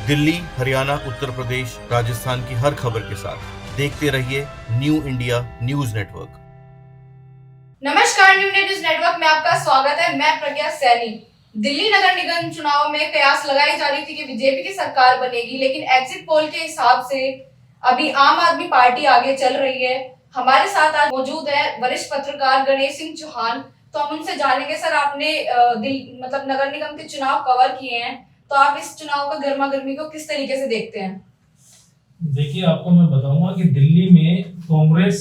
दिल्ली, हरियाणा, उत्तर प्रदेश, राजस्थान की हर खबर के साथ देखते रहिए न्यू इंडिया न्यूज नेटवर्क। नमस्कार, न्यू इंडिया न्यूज नेटवर्क में आपका स्वागत है। मैं प्रज्ञा सैनी। दिल्ली नगर निगम चुनाव में कयास लगाई जा रही थी कि बीजेपी की सरकार बनेगी, लेकिन एग्जिट पोल के हिसाब से अभी आम आदमी पार्टी आगे चल रही है। हमारे साथ आज मौजूद है वरिष्ठ पत्रकार गणेश सिंह चौहान। तो हम उनसे जानेंगे, सर आपने नगर निगम के चुनाव कवर किए हैं, तो आप इस चुनाव का गर्मा गर्मी को किस तरीके से देखते हैं? देखिए, आपको मैं बताऊंगा कि दिल्ली में कांग्रेस,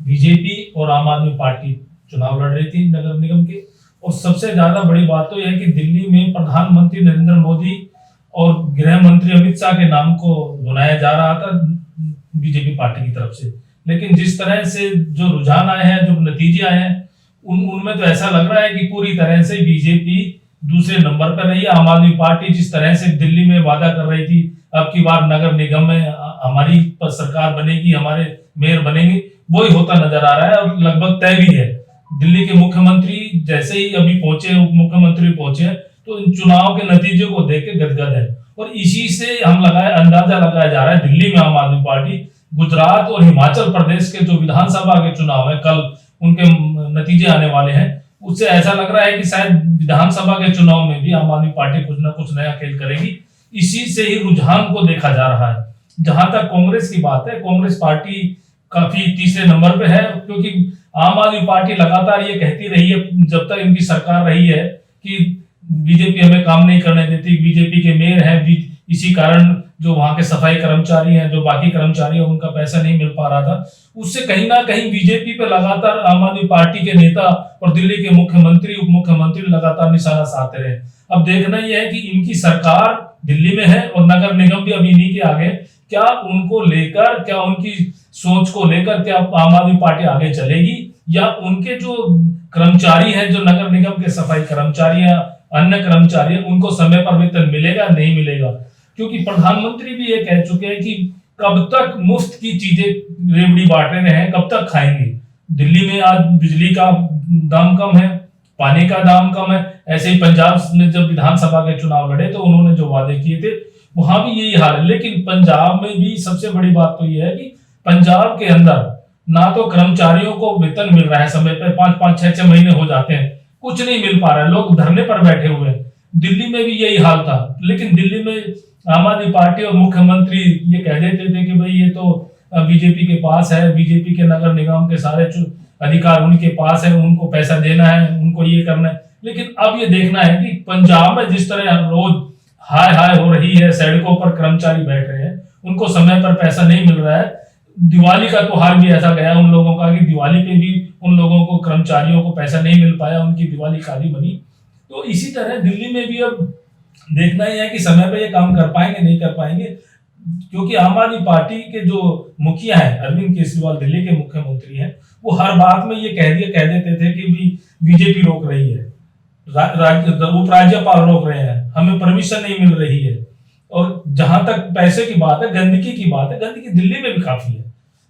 बीजेपी और आम आदमी पार्टी चुनाव लड़ रही थी नगर निगम के। और सबसे ज्यादा बड़ी बात तो यह है कि दिल्ली में प्रधानमंत्री नरेंद्र मोदी और गृह मंत्री अमित शाह के नाम को बुलाया जा रहा था बीजेपी पार्टी की तरफ से। लेकिन जिस तरह से जो रुझान आए हैं, जो नतीजे आए हैं, उनमें तो ऐसा लग रहा है कि पूरी तरह से बीजेपी दूसरे नंबर पर रही है। आम आदमी पार्टी जिस तरह से दिल्ली में वादा कर रही थी, अब की बार नगर निगम में हमारी सरकार बनेगी, हमारे मेयर बनेंगे, वही होता नजर आ रहा है और लगभग तय भी है। दिल्ली के मुख्यमंत्री जैसे ही अभी पहुंचे, उप मुख्यमंत्री पहुंचे, तो इन चुनाव के नतीजे को देख के गदगद है। और इसी से हम अंदाजा लगाया जा रहा है दिल्ली में आम आदमी पार्टी, गुजरात और हिमाचल प्रदेश के जो विधानसभा के चुनाव है, कल उनके नतीजे आने वाले हैं, उससे ऐसा लग रहा है कि शायद विधानसभा के चुनाव में भी आम आदमी पार्टी कुछ ना कुछ नया खेल करेगी। इसी से ही रुझान को देखा जा रहा है। जहां तक कांग्रेस की बात है, कांग्रेस पार्टी काफी तीसरे नंबर पे है, क्योंकि आम आदमी पार्टी लगातार ये कहती रही है जब तक इनकी सरकार रही है कि बीजेपी हमें काम नहीं करने देती, बीजेपी के मेयर हैं, इसी कारण जो वहां के सफाई कर्मचारी हैं, जो बाकी कर्मचारी हैं, उनका पैसा नहीं मिल पा रहा था। उससे कहीं ना कहीं बीजेपी पे लगातार आम आदमी पार्टी के नेता और दिल्ली के मुख्यमंत्री, उप मुख्यमंत्री लगातार निशाना साधते रहे। अब देखना यह है कि इनकी सरकार दिल्ली में है और नगर निगम भी अभी इन्हीं के आगे, क्या उनको लेकर, क्या उनकी सोच को लेकर क्या आम आदमी पार्टी आगे चलेगी, या उनके जो कर्मचारी हैं, जो नगर निगम के सफाई कर्मचारी हैं, अन्य कर्मचारी हैं, उनको समय पर वेतन मिलेगा नहीं मिलेगा। क्योंकि प्रधानमंत्री भी ये कह चुके हैं कि कब तक मुफ्त की चीजें रेवड़ी बांट रहे हैं, कब तक खाएंगे। दिल्ली में आज बिजली का दाम कम है, पानी का दाम कम है। ऐसे ही पंजाब में जब विधानसभा के चुनाव लड़े तो उन्होंने जो वादे किए थे वहां भी यही हाल है। लेकिन पंजाब में भी सबसे बड़ी बात तो यह है कि पंजाब के अंदर ना तो कर्मचारियों को वेतन मिल रहा है समय पर, 5-5, 6-6 महीने हो जाते हैं, कुछ नहीं मिल पा रहा है, लोग धरने पर बैठे हुए हैं। दिल्ली में भी यही हाल था। लेकिन दिल्ली में आम आदमी पार्टी और मुख्यमंत्री ये कह देते थे कि भाई ये तो बीजेपी के पास है, बीजेपी के नगर निगम के सारे अधिकार उनके पास है, उनको पैसा देना है, उनको ये करना है। लेकिन अब ये देखना है कि पंजाब में जिस तरह रोज हाय हाय हो रही है, सड़कों पर कर्मचारी बैठ रहे हैं, उनको समय पर पैसा नहीं मिल रहा है। दिवाली का त्योहार भी ऐसा गया उन लोगों का कि दिवाली पे भी उन लोगों को, कर्मचारियों को पैसा नहीं मिल पाया, उनकी दिवाली खाली बनी। तो इसी तरह दिल्ली में भी अब देखना ही है कि समय पे ये काम कर पाएंगे नहीं कर पाएंगे। क्योंकि आम आदमी पार्टी के जो मुखिया हैं, अरविंद केजरीवाल दिल्ली के मुख्यमंत्री हैं, वो हर बात में ये कह देते थे कि बीजेपी रोक रही है, उपराज्यपाल रोक रहे हैं, हमें परमिशन नहीं मिल रही है। और जहां तक पैसे की बात है, गंदगी की बात है, गंदगी दिल्ली में भी काफी है,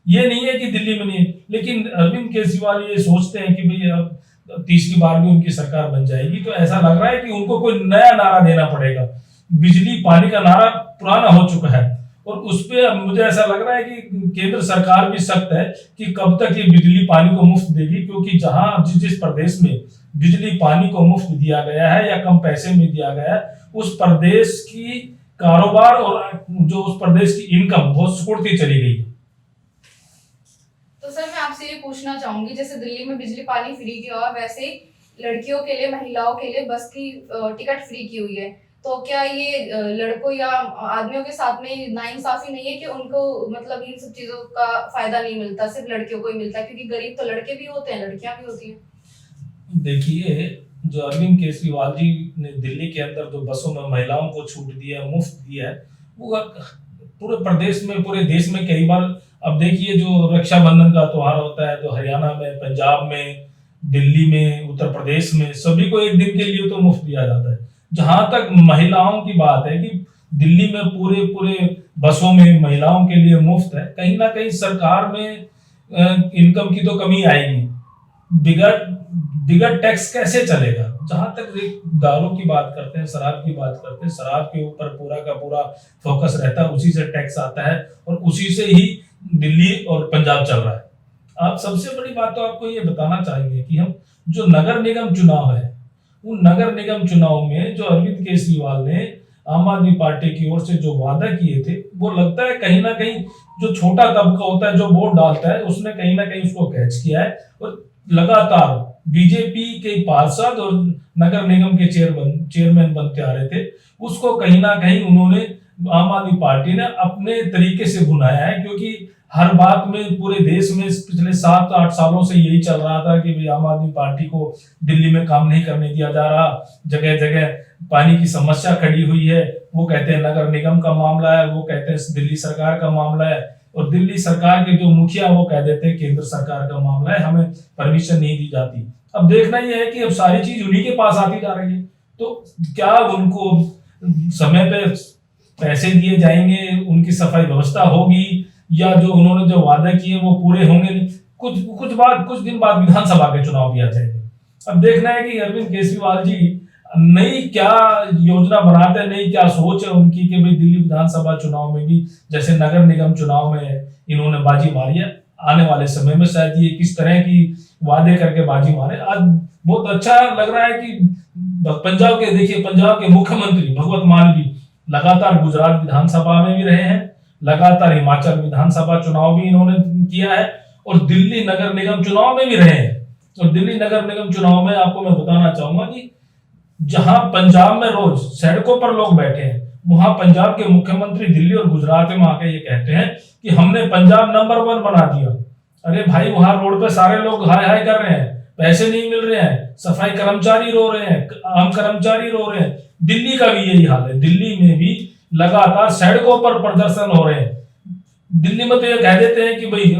ये नहीं है कि दिल्ली में नहीं है। लेकिन अरविंद केजरीवाल ये सोचते हैं कि भाई अब तीसरी बार भी उनकी सरकार बन जाएगी, तो ऐसा लग रहा है कि उनको कोई नया नारा देना पड़ेगा। बिजली पानी का नारा पुराना हो चुका है और उस पर मुझे ऐसा लग रहा है कि केंद्र सरकार भी सख्त है कि कब तक ये बिजली पानी को मुफ्त देगी। क्योंकि जहां जिस प्रदेश में बिजली पानी को मुफ्त दिया गया है या कम पैसे में दिया गया है, उस प्रदेश की कारोबार और जो उस प्रदेश की इनकम बहुत सिकुड़ती चली गई है। तो सर मैं आपसे ये पूछना चाहूंगी, जैसे दिल्ली में बिजली पानी फ्री किया हुआ, वैसे लड़कियों के लिए, महिलाओं के लिए बस की टिकट फ्री की हुई है, तो क्या ये लड़कों या आदमियों के साथ में नाइंसाफी नहीं है कि उनको मतलब इन सब चीजों का फायदा नहीं मिलता, सिर्फ लड़कियों को ही मिलता है? क्योंकि गरीब तो लड़के भी होते हैं, लड़कियां भी होती हैं। देखिए, जो अरविंद केजरीवाल जी ने दिल्ली के अंदर जो बसों में महिलाओं को छूट दिया है, मुफ्त दिया है, वो पूरे प्रदेश में, पूरे देश में कई बार। अब देखिए, जो रक्षाबंधन का त्योहार होता है, तो हरियाणा में, पंजाब में, दिल्ली में, उत्तर प्रदेश में सभी को एक दिन के लिए तो मुफ्त दिया जाता है। जहां तक महिलाओं की बात है कि दिल्ली में पूरे बसों में महिलाओं के लिए मुफ्त है, कहीं ना कहीं सरकार में इनकम की तो कमी आएगी। बिगर टैक्स कैसे चलेगा। जहां तक दारू की बात करते हैं, शराब की बात करते हैं, शराब के ऊपर पूरा का पूरा फोकस रहता है, उसी से टैक्स आता है और उसी से ही दिल्ली और पंजाब चल रहा है। आप सबसे बड़ी बात तो आपको ये बताना चाहेंगे कि हम जो नगर निगम चुनाव है, उन नगर निगम चुनाव में जो अरविंद केजरीवाल ने आम आदमी पार्टी की ओर से जो वादा किए थे, वो लगता है कहीं ना कहीं जो छोटा तबका होता है जो वोट डालता है, उसने कहीं ना कहीं उसको कैच किया है और लगातार बीजेपी के पार्षद और नगर निगम के चेयरमैन बनते आ रहे थे, उसको कहीं ना कहीं उन्होंने आम आदमी पार्टी ने अपने तरीके से भुनाया है। क्योंकि हर बात में पूरे देश में पिछले 7-8 सालों से यही चल रहा था कि भाई आम आदमी पार्टी को दिल्ली में काम नहीं करने दिया जा रहा, जगह जगह पानी की समस्या खड़ी हुई है, वो कहते हैं नगर निगम का मामला है, वो कहते हैं दिल्ली सरकार का मामला है, और दिल्ली सरकार के जो मुखिया वो कह देते हैं केंद्र सरकार का मामला है, हमें परमिशन नहीं दी जाती। अब देखना यह है कि अब सारी चीज उन्हीं के पास आती जा रही है, तो क्या उनको समय पे पैसे दिए जाएंगे, उनकी सफाई व्यवस्था होगी, या जो उन्होंने जो वादे किए वो पूरे होंगे। कुछ दिन बाद विधानसभा के चुनाव भी आ जाएंगे। अब देखना है कि अरविंद केजरीवाल जी नई क्या योजना बनाते हैं, नई क्या सोच है उनकी कि भाई दिल्ली विधानसभा चुनाव में भी जैसे नगर निगम चुनाव में इन्होंने बाजी मारी है, आने वाले समय में शायद ये किस तरह की वादे करके बाजी मारे। आज बहुत अच्छा लग रहा है कि पंजाब के देखिए, पंजाब के मुख्यमंत्री भगवत मान भी लगातार गुजरात विधानसभा में भी रहे हैं, लगातार हिमाचल विधानसभा चुनाव भी इन्होंने किया है और दिल्ली नगर निगम चुनाव में भी रहे हैं। और दिल्ली नगर निगम चुनाव में आपको मैं बताना चाहूंगा कि जहां पंजाब में रोज सड़कों पर लोग बैठे हैं, वहां पंजाब के मुख्यमंत्री दिल्ली और गुजरात में आके ये कहते हैं कि हमने पंजाब नंबर 1 बना दिया। अरे भाई, वहां रोड पे सारे लोग हाय हाय कर रहे हैं, पैसे नहीं मिल रहे हैं, सफाई कर्मचारी रो रहे हैं, आम कर्मचारी रो रहे हैं। दिल्ली का भी यही हाल है, दिल्ली में भी लगातार सड़कों पर प्रदर्शन हो रहे हैं। दिल्ली में तो ये कह देते हैं कि भाई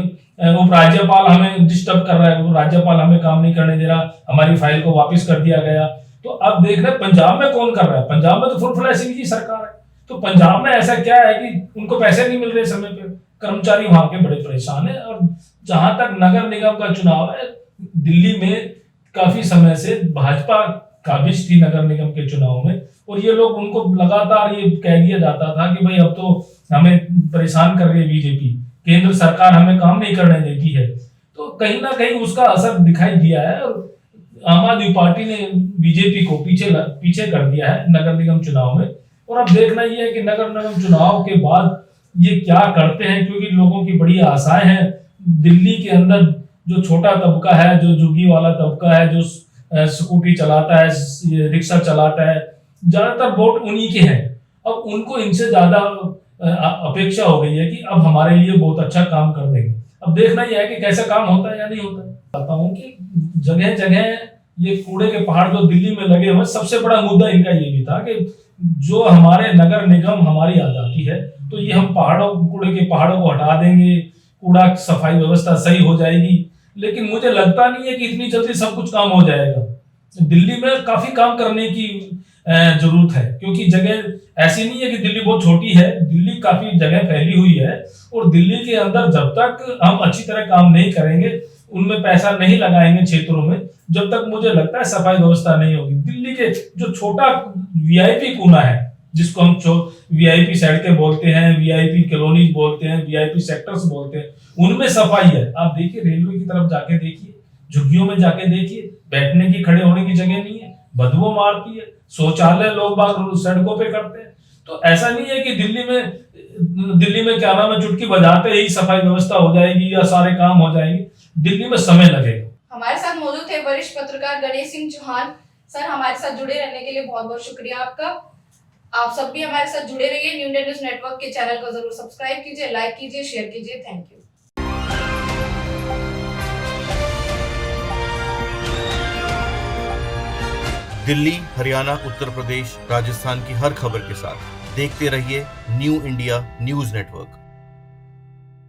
उपराज्यपाल हमें डिस्टर्ब कर रहा है, वो राज्यपाल हमें काम नहीं करने दे रहा, हमारी फाइल को वापस कर दिया गया। तो अब देख रहे पंजाब में कौन कर रहा है, पंजाब में तो फुल फ्लैश सिंह की सरकार है। तो पंजाब में ऐसा क्या है कि उनको पैसे नहीं मिल रहे समय पे, कर्मचारी वहां के बड़े परेशान है। और जहां तक नगर निगम का चुनाव है, दिल्ली में काफी समय से भाजपा काबिज थी नगर निगम के चुनाव में, और ये लोग उनको लगातार ये कह दिया जाता था कि भाई अब तो हमें परेशान कर रही है बीजेपी, केंद्र सरकार हमें काम नहीं करने देती है। तो कहीं ना कहीं उसका असर दिखाई दिया है और आम आदमी पार्टी ने बीजेपी को पीछे कर दिया है नगर निगम चुनाव में। और अब देखना यह है कि नगर निगम चुनाव के बाद ये क्या करते हैं, क्योंकि लोगों की बड़ी आशाएं हैं। दिल्ली के अंदर जो छोटा तबका है, जो झुग्गी वाला तबका है, जो स्कूटी चलाता है, रिक्शा चलाता है, ज्यादातर वोट उन्हीं के हैं। अब उनको इनसे ज्यादा अपेक्षा हो गई है कि अब हमारे लिए बहुत अच्छा काम कर देंगे। अब देखना यह है कि कैसा काम होता है या नहीं होता है। बताता हूँ कि जगह जगह ये कूड़े के पहाड़ जो दिल्ली में लगे हुए, सबसे बड़ा मुद्दा इनका ये भी था कि जो हमारे नगर निगम हमारी आजादी है, तो ये हम कूड़े के पहाड़ों को हटा देंगे, कूड़ा सफाई व्यवस्था सही हो जाएगी। लेकिन मुझे लगता नहीं है कि इतनी जल्दी सब कुछ काम हो जाएगा। दिल्ली में काफी काम करने की जरूरत है, क्योंकि जगह ऐसी नहीं है कि दिल्ली बहुत छोटी है, दिल्ली काफी जगह फैली हुई है। और दिल्ली के अंदर जब तक हम अच्छी तरह काम नहीं करेंगे, उनमें पैसा नहीं लगाएंगे क्षेत्रों में, जब तक मुझे लगता है सफाई व्यवस्था नहीं होगी। दिल्ली के जो छोटा वीआईपी कोना है, जिसको हम वीआईपी सड़कें बोलते हैं, वीआईपी कॉलोनीज बोलते हैं, वीआईपी सेक्टर्स बोलते हैं, उनमें सफाई है। आप देखिए, रेलवे की तरफ जाके देखिए, झुग्गियों में जाके देखिए, बैठने की खड़े होने की जगह नहीं है, बदबू मारती है, शौचालय लोग बाग सड़कों पे करते हैं। तो ऐसा नहीं है कि दिल्ली में क्या नाम है, चुटकी बजाते ही सफाई व्यवस्था हो जाएगी या सारे काम हो जाएंगे। दिल्ली में समय लगेगा। हमारे साथ मौजूद थे वरिष्ठ पत्रकार गणेश सिंह चौहान। सर, हमारे साथ जुड़े रहने के लिए बहुत बहुत शुक्रिया आपका। आप सब भी हमारे साथ जुड़े रहिए। न्यू इंडिया न्यूज नेटवर्क के चैनल को जरूर सब्सक्राइब कीजिए, लाइक कीजिए, शेयर कीजिए। Thank you. दिल्ली, हरियाणा, उत्तर प्रदेश, राजस्थान की हर खबर के साथ देखते रहिए न्यू इंडिया न्यूज नेटवर्क।